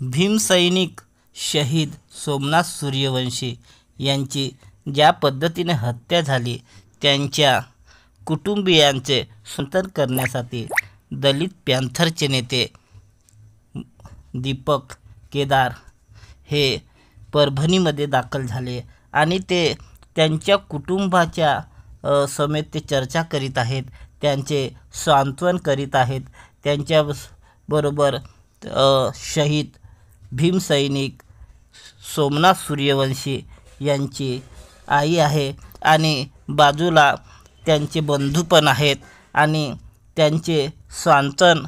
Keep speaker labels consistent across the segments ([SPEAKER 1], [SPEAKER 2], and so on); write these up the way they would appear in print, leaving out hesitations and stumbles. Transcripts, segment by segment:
[SPEAKER 1] भीमसैनिक शहीद सोमनाथ सूर्यवंशी यांची ज्या पद्धतीने हत्या झाली त्यांच्या कुटुंबियांचे समर्थन करण्यासाठी दलित पॅंथरचे नेते दीपक केदार हे परभणीमध्ये दाखल झाले आणि ते त्यांच्या कुटुंबाच्या समेत ते चर्चा करीत आहेत, त्यांचे सांत्वन करीत आहेत. त्यांच्याबरोबर शहीद भीमसैनिक सोमनाथ सूर्यवंशी यांची आई आहे आणि बाजूला त्यांचे बंधू पण आहेत आणि त्यांचे सांत्वन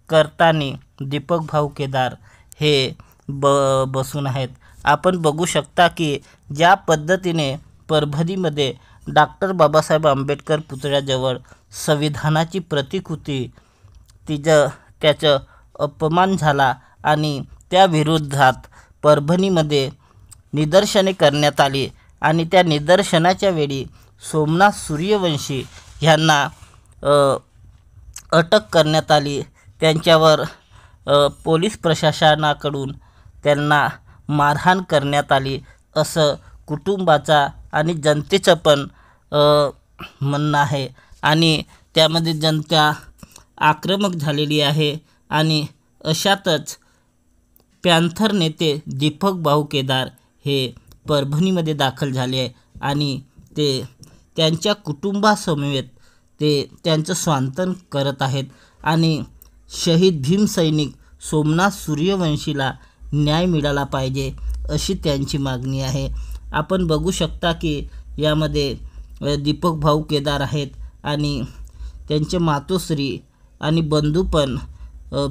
[SPEAKER 1] करताना दीपक भाऊ केदार हे बसून आहेत. आपण बघू शकता की ज्या पद्धतीने परभणीमध्ये डॉक्टर बाबासाहेब आंबेडकर पुतळ्याजवळ संविधानाची प्रतिकृती त्याचं अपमान झाला आणि त्या विरोधात परभणीमध्ये निदर्शने करण्यात आली आणि त्या निदर्शनाच्या वेळी सोमनाथ सूर्यवंशी यांना अटक करण्यात आली. त्यांच्यावर पोलीस प्रशासनाकडून त्यांना मारहाण करण्यात आली असं कुटुंबाचा आणि जनतेचं पण म्हणणं आहे आणि त्यामध्ये जनता आक्रमक झालेली आहे. आणि अशातच पॅंथर नेते दीपक भाऊ केदार हे परभणीमध्ये दाखल झाले आहे आणि ते त्यांच्या कुटुंबासमवेत ते त्यांचं सांत्वन करत आहेत आणि शहीद भीमसैनिक सोमनाथ सूर्यवंशीला न्याय मिळाला पाहिजे अशी त्यांची मागणी आहे. आपण बघू शकता की यामध्ये दीपक भाऊ केदार आहेत आणि त्यांचे मातोश्री आणि बंधू पण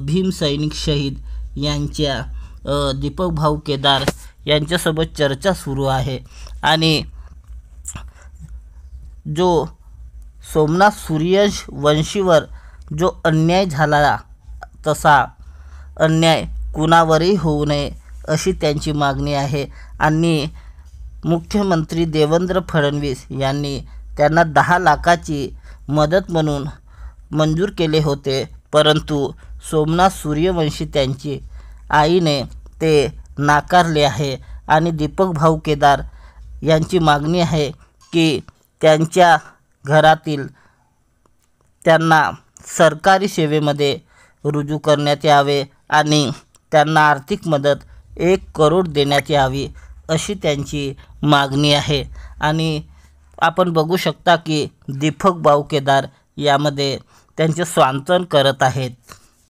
[SPEAKER 1] भीमसैनिक शहीद यांच्या दीपक भाऊ केदार यांच्यासोबत चर्चा सुरू आहे आणि जो सोमनाथ सूर्यवंशीवर जो अन्याय झाला तसा अन्याय कुणावरही होऊ नये अशी त्यांची मागणी आहे. आणि मुख्यमंत्री देवेंद्र फडणवीस यांनी त्यांना 10 लाखाची मदत म्हणून मंजूर केले होते, परंतु सोमनाथ सूर्यवंशी त्यांची आईने ते नाकारले आहे. आणि दीपक भाऊ केदार यांची मागणी आहे की त्यांच्या घरातील त्यांना सरकारी सेवेमध्ये रुजू करण्यात यावे आणि त्यांना आर्थिक मदत 1 करोड देण्यात यावी अशी त्यांची मागणी आहे. आणि आपण बघू शकता की दीपक भाऊ केदार यामध्ये त्यांचे सांत्वन करत आहेत.